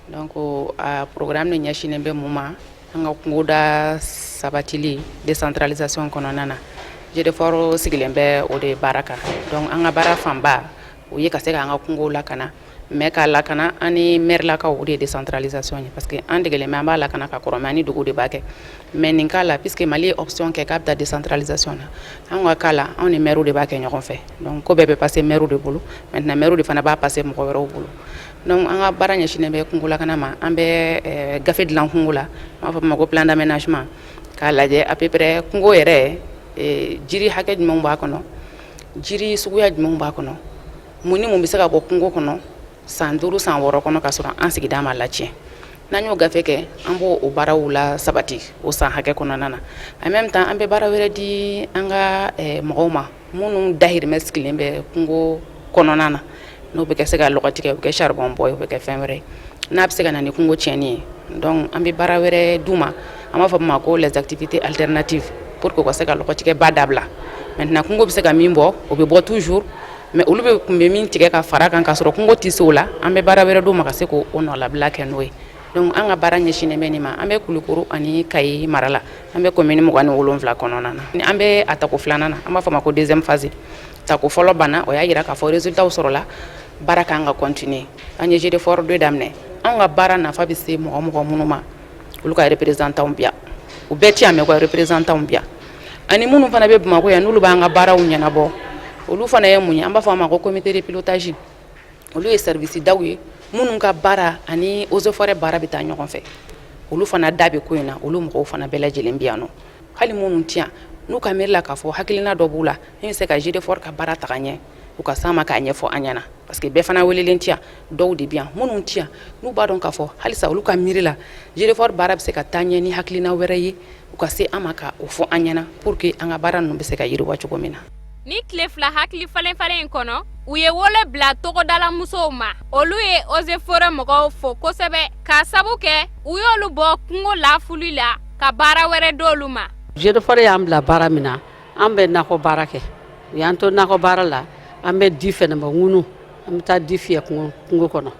donc a programme ni ɲɛsinnen bɛ mun ma an ka kungoda sabatili décentralisation kɔnɔna na GDFOR sigilen bɛ o de baara kan donc an ka baara fanba o ye ka se k'an ka kungo lakana mais k'a lakana an ni maire lakaw o de ye décentralisation ye parce que an degelen bɛ an b'a lakana ka kɔrɔ mais an ni dugu de b'a kɛ mais nin cas la puisque Mali ye option kɛ k'a bɛ taa décentralisation na an ka cas la anw ni maire de b'a kɛ ɲɔgɔn fɛ donc ko bɛɛ bɛ passer maire de bolo maintenant maire de fana b'a passer mɔgɔ wɛrɛw bolo donc an ka baara ɲɛsinnen bɛ kungo lakana ma an bɛ gafe dilan kungo la an b'a fɔ o ma ko plan d'aménagement k'a lajɛ à peu près kungo yɛrɛ jiri hakɛ jumɛnw b'a kɔnɔ jiri suguya jumɛnw b'a kɔnɔ mun ni mun bɛ se ka bɔ kungo kɔnɔ san 5 san 6 kɔnɔ ka sɔrɔ an sigida ma latiɲɛ n'an y'o gafe kɛ an b'o o baaraw la sabati o san hakɛ kɔnɔna na en même temps an bɛ baara wɛrɛ di an ka mɔgɔw ma minnu dahirimɛ sigilen bɛ kungo kɔnɔna na n'o bɛ kɛ se ka lɔgɔtigɛ o bɛ kɛ charbon bɔ o bɛ kɛ fɛn wɛrɛ n'a bɛ se ka na ni kungo tiɲɛni ye donc an bɛ baara wɛrɛ d'u ma an b'a fɔ ma ko les activités alternatives pour que u ka se ka lɔgɔtigɛ ba dabila maintenant kungo bɛ se ka min bɔ o bɛ bɔ toujours mais olu bɛ kun bɛ min tigɛ ka fara kan ka sɔrɔ kungo tɛ se o la an bɛ baara wɛrɛ d'u ma ka se k'o nɔlabila kɛ n'o ye donc an ka baara ɲɛsinnen bɛ nin ma an bɛ Kulukoro ani Kayi mara la an bɛ commune 27 kɔnɔna na an bɛ a tako filanan na an b'a fɔ ma ko deuxième phase tako fɔlɔ banna o y'a yira k'a fɔ résultat sɔrɔla baara kan ka continuer an ye jeu de fort 2 daminɛ an ka baara nafa bɛ se mɔgɔ minnu ma olu ka représentants bi yan u bɛɛ ti yan mɛ u ka représentants bi yan ani minnu fana bɛ Bamakɔ yan n'olu b'an ka baaraw ɲɛnabɔ olu fana ye mun ye an b'a fɔ a ma ko comité de pilotage olu ye service daw ye minnu ka baara ani eaux et forêts baara bɛ taa ɲɔgɔn fɛ olu fana da bɛ ko in na olu mɔgɔw fana bɛɛ lajɛlen bɛ yan nɔ hali minnu ti yan n'u ka miiri la k'a fɔ hakilina dɔ b'u la min bɛ se ka jeu de fort ka baara taga ɲɛ u ka s'an ma k'a ɲɛfɔ an ɲɛna parce que bɛɛ fana welelen ti yan dɔw de bɛ yan minnu ti yan n'u b'a dɔn k'a fɔ halisa olu ka miiri la jeu de fort baara bɛ se ka taa ɲɛ ni hakilina wɛrɛ ye u ka se an ma ka o fɔ an ɲɛna pour que an ka baara ninnu bɛ se ka yiriwa cogo min na. ni tile fila hakili falen-falen in kɔnɔ u ye wole bila togodala musow ma olu ye eaux et forêts mɔgɔw fo kosɛbɛ k'a sabu kɛ u y'olu bɔ kungo lafuli la ka baara wɛrɛ d'olu ma. jeu de forêt y'an bila baara min na an bɛ nakɔ baara kɛ u y'an to nakɔ baara la an bɛ di fɛnɛ ma ŋunu an bɛ taa di fiyɛ kungo kɔnɔ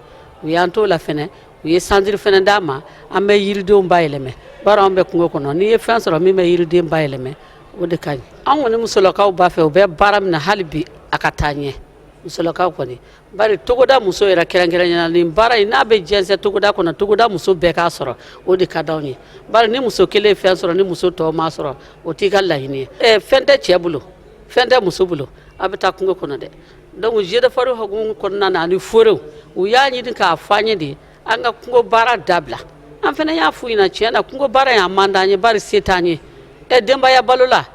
u y'an to la fɛnɛ u ye sanjiri fɛnɛ d'a ma an bɛ yiridenw bayɛlɛmɛ baara an bɛ kungo kɔnɔ n'i ye fɛn sɔrɔ min bɛ yiriden bayɛlɛmɛ o de ka ɲi an kɔni musolakaw b'a fɛ u bɛ baara min na hali bi a ka taa ɲɛ musolakaw kɔni bari togoda muso yɛrɛ kɛrɛnkɛrɛnyana nin baara in n'a bɛ jɛnsɛn togoda kɔnɔ togoda muso bɛɛ k'a sɔrɔ o de ka d'anw ye bari ni muso kelen ye fɛn sɔrɔ ni muso tɔw m'a sɔrɔ o t'i ka laɲini ye fɛn tɛ cɛ bolo fɛn tɛ muso bolo a bɛ taa kungo kɔnɔ dɛ donc jeu de fort hukumu kɔnɔna na ani forew u y'a ɲini k'a fɔ an ye de an ka kungo baara dabila an fana y'a f'u ɲɛna tiɲɛ na kungo baara in a man d'an ye bari se t'an ye denbaya balo la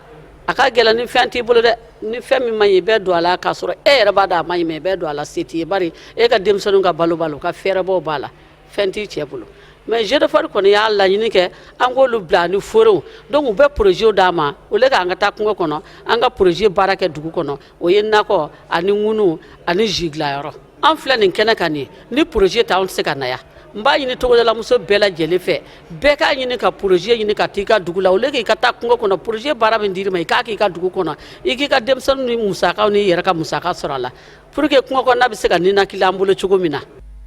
a ka gɛlɛn ni fɛn t'i bolo dɛ ni fɛn min man ɲi bɛɛ don a la k'a sɔrɔ e yɛrɛ b'a dɔn a man ɲi mɛ bɛɛ don a la se t'i ye bari e ka denmisɛnninw ka balo ka fɛɛrɛbɔw b'a la fɛn t'i cɛ bolo mais jeu de fort kɔni y'a laɲini kɛ an k'olu bila ani forew donc u bɛ projet d'a ma o le k'an ka taa kungo kɔnɔ an ka projet baara kɛ dugu kɔnɔ o ye nakɔ ani ŋunu ani ji dilayɔrɔ an filɛ nin kɛnɛ kan nin ni projet tɛ anw tɛ se ka na yan n b'a ɲini togodalamuso bɛɛ lajɛlen fɛ bɛɛ k'a ɲini ka projet ɲini ka t'i ka dugu la o le k'i ka taa kungo kɔnɔ projet baara min dir'i ma i k'a k'i ka dugu kɔnɔ i k'i ka denmisɛnninw ni musakaw n'i yɛrɛ ka musaka sɔrɔ a la pour que kungo kɔnɔna bɛ se ka ninakili an bolo cogo min na.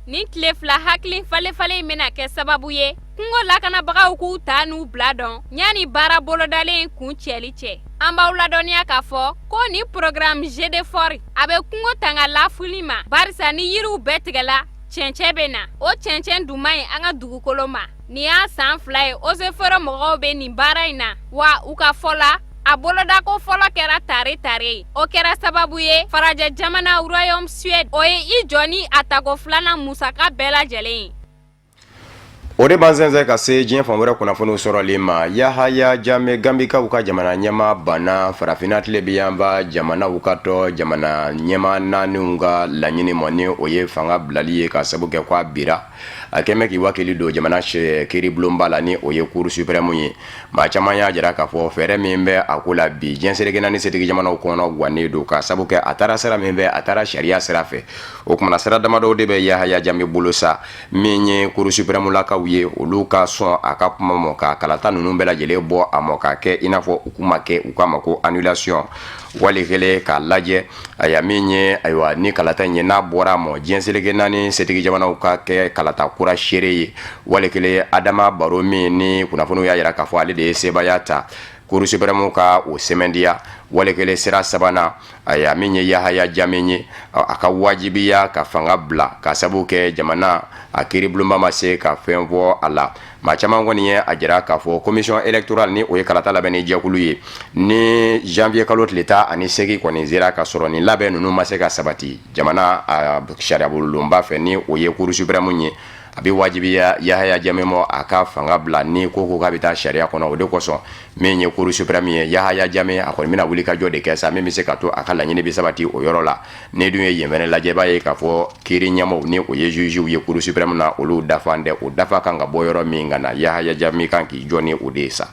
ni tile fila hakili falen-falen bɛna kɛ sababu ye kungo lakanabagaw k'u ta n'u bila dɔn yanni baara bolodalen kun cɛli cɛ an b'aw ladɔnniya k'a fɔ ko ni programme jeu de fort a bɛ kungo tanga lafuli ma barisa ni yiriw bɛɛ tigɛla cɛncɛn bɛ na o cɛncɛn dun man ɲi an ka dugukolo ma nin y'a san 2 ye eaux et forêts mɔgɔw bɛ nin baara in na wa u ka fɔ la a bolodako fɔlɔ kɛra tare ye o kɛra sababu ye farajɛ jamana royaume suède o ye i jɔ ni a tako filanan musaka bɛɛ lajɛlen ye. o de b'an sɛnsɛn ka se diɲɛ fan wɛrɛ kunnafoniw sɔrɔli ma yahaya jame gambikaw ka jamana ɲɛma banna farafinna tile bɛ yan ba jamanaw ka tɔ jamana ɲɛma naaniw ka laɲini ma ni o ye fanga bilali ye ka sabu kɛ k'a bira a kɛmɛ k'i wakili don jamana kiiribulonba la ni o ye cour suprême ye maa caman y'a jira k'a fɔ fɛɛrɛ min bɛ a ko la bi diɲɛ seleke naani setigi jamanaw kɔnɔ gannen don ka sabu kɛ a taara sira min bɛ a taara sariya sira fɛ o kumana sira damadɔw de bɛ yahaya jame bolo sa min ye cour suprême lakaw ye olu ka sɔn a ka kuma mɔ ka kalata ninnu bɛɛ lajɛlen bɔ a mɔ ka kɛ i n'a fɔ u kuma kɛ u k'a ma ko annulation wali kelen k'a lajɛ aya min ye ayiwa ni kalata in ye n'a bɔra a mɔ diɲɛ seleke naani setigi jamanaw ka kɛ kalata kura seere ye wali kelen adama baro min ni kunnafoniw y'a jira k'a fɔ ale de ye sebaya ta cour suprême ka o sɛmɛndiya wali kelen sira sabanan aya min ye yahaya jame ye a ka wajibiya ka fanga bila ka sabu kɛ jamana a kiiribulonba ma se ka fɛn fɔ a la maa caman kɔni ye a jira k'a fɔ commission électorale ni o ye kalata labɛn ni jɛkulu ye ni janvier kalo tile 18 kɔni sera ka sɔrɔ ni labɛn ninnu ma se ka sabati jamana a sariyabolonba fɛ ni o ye cour suprême ye abi wajibiya Yahaya Jammeh mo aka fanga bila ni ko ka bita sharia kono o de koso min ye Cour suprême ye Yahaya Jammeh a kɔni bɛna wuli ka jɔ de kɛ sa min bɛ se ka to a ka laɲini bɛ sabati o yɔrɔ la ne dun ye yen fɛnɛ lajɛ b'a ye k'a fɔ kiiri ɲɛmaaw ni o ye juges ye Cour suprême na olu dafa dɛ o dafa kan ka bɔ yɔrɔ min ka na Yahaya Jammeh kan k'i jɔ ni o de ye sa.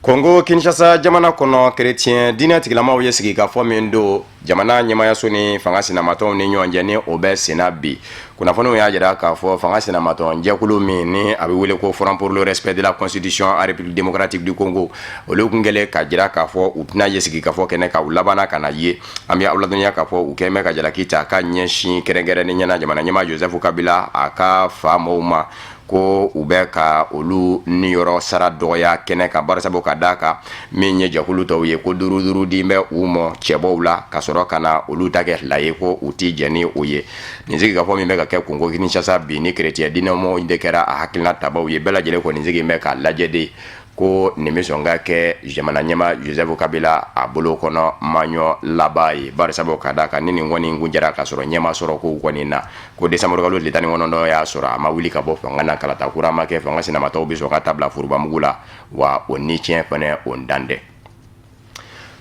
Congo Kinshasa jamana kono chrétien dinɛ tigilamaw ye sigi ka fɔ min do jamana ɲɛmayaso ni fanga sinamatɔnw ni ɲɔgɔn cɛ ni o bɛ senna bi kunnafoniw y'a jira k'a fɔ fanga sinamatɔn jɛkulu min ni a bɛ wele ko Front pour le respect de la constitution en République démocratique du Congo olu kun kɛlen ka jira k'a fɔ u tɛna ye sigi ka fɔ kɛnɛ ka u labanna ka na ye an bɛ aw ladɔnniya k'a fɔ u kɛn bɛ ka jalaki ta ka ɲɛsin kɛrɛnkɛrɛnnen ɲɛna jamana ɲɛmaa Joseph Kabila a ka fa mɔɔw ma ko u bɛ ka olu niyɔrɔ sara dɔgɔya kɛnɛ kan barisabu ka d'a kan min ye jɛkulu tɔw ye ko duuru di bɛ u mɔ cɛbɔw la ka sɔrɔ ka na olu ta kɛ fila ye ko u ti jɛ ni o ye nin sigi ka fɔ min bɛ ka kɛ Congo Kinshasa bi ni chrétien dinɛmɔgɔw de kɛra a hakilina tabaw ye bɛɛ lajɛlen kɔni sigi bɛ ka lajɛ de ko nin bɛ sɔn ka kɛ jamana ɲɛmaa Joseph Kabila a bolo kɔnɔ maɲɔ laban ye barisabu ka d'a kan ni nin kɔni kun jɛra ka sɔrɔ ɲɛmaa sɔrɔ ko kɔni na ko décembre kalo tile 19 y'a sɔrɔ a ma wuli ka bɔ fanga na kalata kura ma kɛ fanga sinamatɔw bɛ sɔn ka tabila furubamugu la wa o ni tiɲɛ fana o dan dɛ.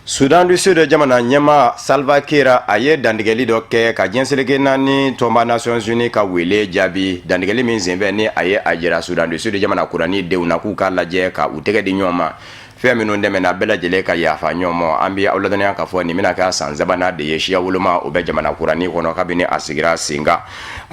Sudan du Sud jamana ɲɛmaa Salva Kiir a ye dantigɛli dɔ kɛ ka diɲɛseleke naani tɔnba Nations Unies ka wele jaabi dantigɛli min senfɛ ni a ye a jira Sudan du Sud jamana kurani denw na k'u ka lajɛ ka u tɛgɛ di ɲɔgɔn ma fɛn minnu dɛmɛna bɛɛ lajɛlen ka yafa ɲɔgɔn ma an bɛ aw ladɔnniya k'a fɔ nin bɛna kɛ san sabanan de ye siya woloma o bɛ jamana kurani kɔnɔ kabini a sigira sen kan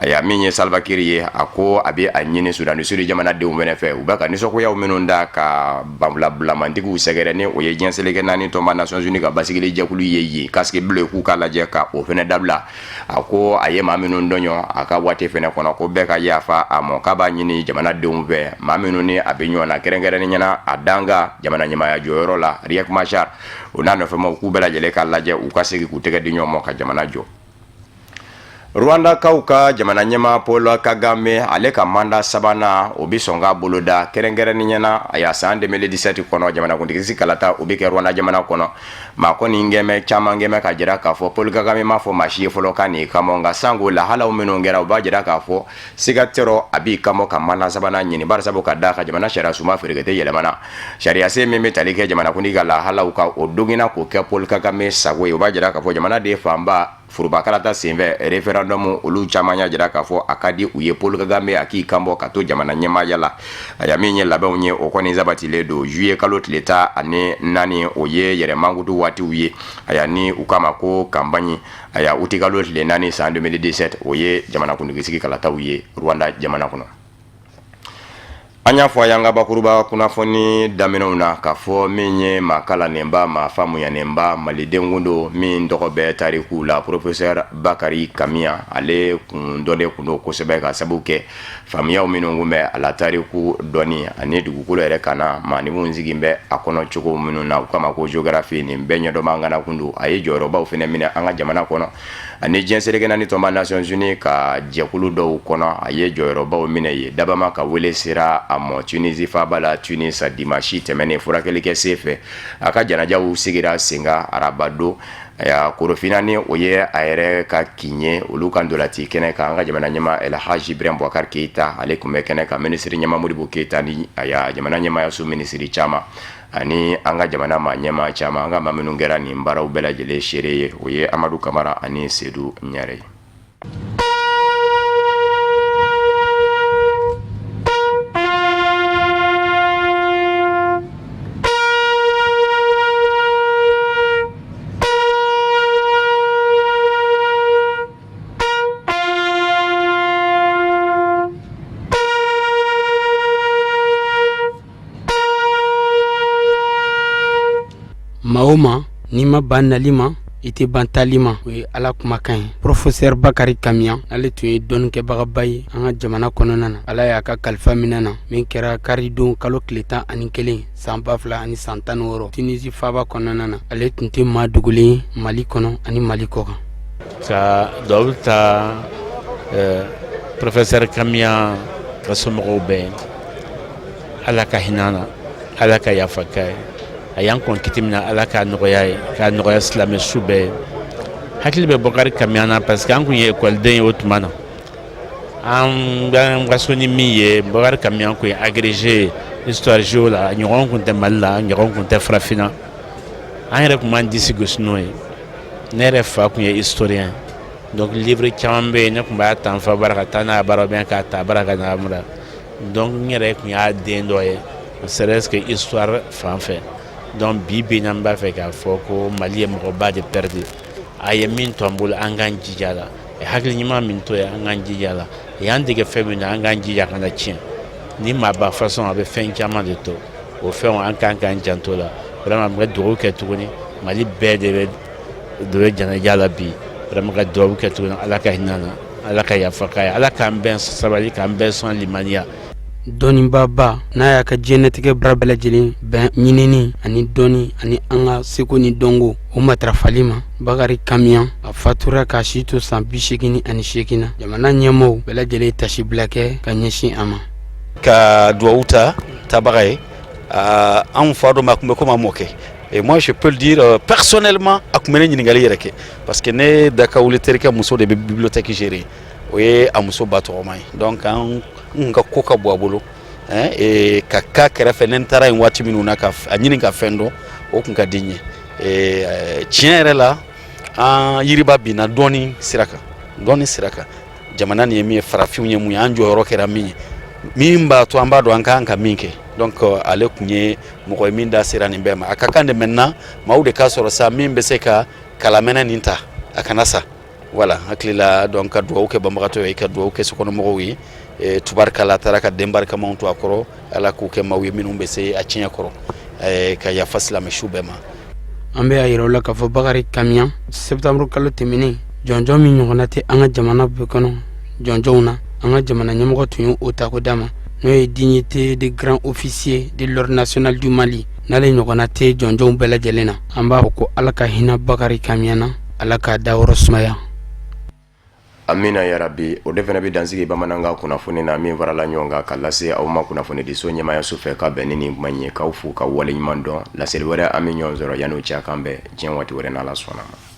a y'a min ye Salva Kiir ye a ko a bɛ a ɲini Sudan du Sud jamanadenw fɛnɛ fɛ u bɛ ka nisɔngoyaw minnu da ka bulamantigiw sɛgɛrɛ ni o ye diɲɛseleke naani tɔnba Nations Unies ka basigili jɛkulu ye yen kasike bolo k'u ka lajɛ ka o fɛnɛ dabila a ko a ye maa minnu dɔɲɔ a ka waati fɛnɛ kɔnɔ ko bɛɛ ka yafa a mɔ k'a b'a ɲini jamanadenw fɛ maa minnu ni a bɛ ɲɔgɔn na kɛrɛnkɛrɛnnen ɲɛna a danga jamana ɲɛmaaya jɔyɔrɔ la Riek Machar o n'a nɔfɛmaw k'u bɛɛ lajɛlen ka lajɛ u ka segin k'u tɛgɛ di ɲɔgɔn ma ka jamana jɔ. Rwanda kaw ka jamana ɲɛmaa Paul Kagame ale ka manda sabanan o bi sɔn k'a boloda kɛrɛnkɛrɛnnen ɲɛna a y'a san 2017 kɔnɔ jamanakuntigi kalata o bi kɛ Rwanda jamana kɔnɔ maa kɔni gɛmɛ caman gɛmɛ ka jira k'a fɔ Paul Kagame m'a fɔ maa si ye fɔlɔ k'a nin kamɔ nka sango lahalaw minnu kɛra u b'a jira k'a fɔ siga tɛrɔ a b'i kamɔ ka manda sabanan ɲini barisabu ka d'a ka jamana sariya suma feerekɛtɛ yɛlɛmana sariya sen min bɛ tali kɛ jamanakuntigi ka lahalaw kan o dogina k'o kɛ Paul Kagame sago ye u b'a jira k'a fɔ jamana de fanba furubakalata senfɛ référendum olu caman y'a jira k'a fɔ a ka di u ye Paul Kagame a k'i kanbɔ ka to jamana ɲɛmaaya la a y'a min ye labɛnw ye o kɔni sabatilen don juillet kalo tile 14 o ye yɛrɛmankutu waatiw ye a y'a ni u kama ko campagne a y'a uti kalo tile 4 san 2017 o ye jamanakuntigisigi kalataw ye Rwanda jamana kɔnɔ. An y'a fɔ a y'an ka bakuruba kunnafoni daminɛw na k'a fɔ min ye maa kalanenba maa faamuyannenba malidenw don min tɔgɔ bɛ tariku la professeur Bakari Kamiya ale kun dɔnnen kun don kosɛbɛ ka sabu kɛ faamuyaw minnu kun bɛ a la tariku dɔnni ani dugukolo yɛrɛ kan na maanifinw sigi bɛ a kɔnɔ cogo minnu na u kama ko géographie nin bɛɛ ɲɛdɔnba an kana kun don a ye jɔyɔrɔbaw fɛnɛ minɛ an ka jamana kɔnɔ ani diɲɛseleke naani tɔnba Nations Unies ka jɛkulu dɔw kɔnɔ a ye jɔyɔrɔbaw minɛ ye dabama ka wele sera a mɔ Tunisie faaba la Tunis dimanche tɛmɛnen furakɛli kɛ sen fɛ a ka janajaw sigira sen kan arabadon korofina ni o ye a yɛrɛ ka kin ye olu kan dolati kɛnɛ kan an ka jamana ɲɛmaa El Hadji Ibrahim Boubacar Keita ale kun bɛ kɛnɛ kan minisiri ɲɛmaa Modibo Keita ni a y'a jamana ɲɛmaayaso minisiri caman ani an ka jamana maa ɲɛmaa caman an ka maa minnu kɛra nin baaraw bɛɛ lajɛlen seere ye o ye Amadu Kamara ani Seydou Ɲare ye. Maoma ni ma ban nali ma i tɛ ban tali ma o ye ala kumakan ye professeur Bakari Kamiya ale tun ye dɔnnikɛbagaba ye an ka jamana kɔnɔna na ala y'a ka kalifa minɛ na min kɛra karidon kalo tile 11 san 2016 Tunisie faaba kɔnɔna na ale tun tɛ maa dogolen Mali kɔnɔ ani Mali kɔkan ka dɔw ta professeur Kamiya ka somɔgɔw bɛɛ ala ka hinɛ na ala ka yafa k'a ye a y'an kɔn kiti min na ala k'a nɔgɔya ye k'a nɔgɔya silamɛ su bɛɛ hakili bɛ Bakari Kamiya na parce que an kun ye école den ye o tuma na an ka so ni min ye Bakari Kamian kun ye agrégé histoire géo la ɲɔgɔn kun tɛ Mali la ɲɔgɔn kun tɛ farafinna an yɛrɛ kun b'an disi gosi n'o ye ne yɛrɛ fa kun ye historien donc livre caman bɛ yen ne kun b'a ta n fa bara ka taa n'a ye baara bien k'a ta bara ka n'a mura donc n yɛrɛ kun y'a den dɔ ye c'est que histoire fan fɛ donc bi bi n'an b'a fɛ k'a fɔ ko Mali ye mɔgɔba de perdre a ye min to an bolo an k'an jija la hakili ɲuman min to ye an k'an jija la y'an dege fɛn min na an k'an jija kana tiɲɛ ni maa ba façon a bɛ fɛn caman de to o fɛnw an k'an k'an janto la vraiment an bɛ dugawu kɛ tuguni Mali bɛɛ de bɛ janaja la bi vraiment ka dugawu kɛ tuguni Ala ka hinɛ na Ala ka yafa k'a ye Ala k'an bɛn sabali k'an bɛn sɔn limaniya. Dɔnniba ba n'a y'a ka diɲɛnatigɛ baara bɛɛ lajɛlen bɛn ɲinini ani dɔnni ani an ka seko ni dɔnko o matarafali ma Bakari Kamian a fatura k'a si to san 88 na jamana ɲɛmɔgɔw bɛɛ lajɛlen tasi bila kɛ ka ɲɛsin a ma ka duwawu ta tabaga ye an fa dɔ ma kun bɛ komi a mɔkɛ et moi je peux le dire personnellement a kun bɛ ne ɲininkali yɛrɛ kɛ parce que ne da ka wuli terikɛ muso de bɛ bibliothèque gérer o ye a muso ba tɔgɔma ye donc an ka ko ka bɔ a bolo ka ka kɛrɛfɛ ne taara yen waati minnu na a ɲini ka fɛn dɔn o kun ka di n ye tiɲɛ yɛrɛ la an yiriba binna dɔɔni sira kan jamana nin ye min ye farafinw ye mun ye an jɔyɔrɔ kɛra min ye min b'a to an b'a dɔn an kan ka min kɛ donc ale kun ye mɔgɔ ye min da sera nin bɛɛ ma a ka kan de maintenant maaw de ka sɔrɔ sa min bɛ se ka kalamɛnɛ nin ta a kana sa voilà hakili la donc ka duwawu kɛ banbagatɔ ye ka duwawu kɛ sokɔnɔmɔgɔw ye tubarikala a taara ka den barikamaw to a kɔrɔ Ala k'u kɛ maaw ye minnu bɛ se a tiɲɛ kɔrɔ ka yafa silamɛsiw bɛɛ ma. an bɛ a yira u la k'a fɔ Bakari Kamian septembre kalo tɛmɛnen jɔnjɔn min ɲɔgɔnna tɛ an ka jamana bɛɛ kɔnɔ jɔnjɔnw na an ka jamana ɲɛmɔgɔ tun ye o ta ko d'a ma n'o ye dignité de grand officier de l'ordre national du Mali n'ale ɲɔgɔnna tɛ jɔnjɔnw bɛɛ lajɛlen na an b'a fɔ ko Ala ka hinɛ Bakari Kamian na Ala k'a dayɔrɔ sumaya. Amina yarabi o de fana bɛ dansigi bamanankan kunnafoni na min farala ɲɔgɔn kan ka lase aw ma kunnafoni di so ɲɛmaaya su fɛ ka bɛn ni nin kuma in ye k'aw fo ka wale ɲuman dɔn laseli wɛrɛ an bɛ ɲɔgɔn sɔrɔ yan'o cɛ kan bɛn diɲɛ waati wɛrɛ n'Ala sɔnna ma.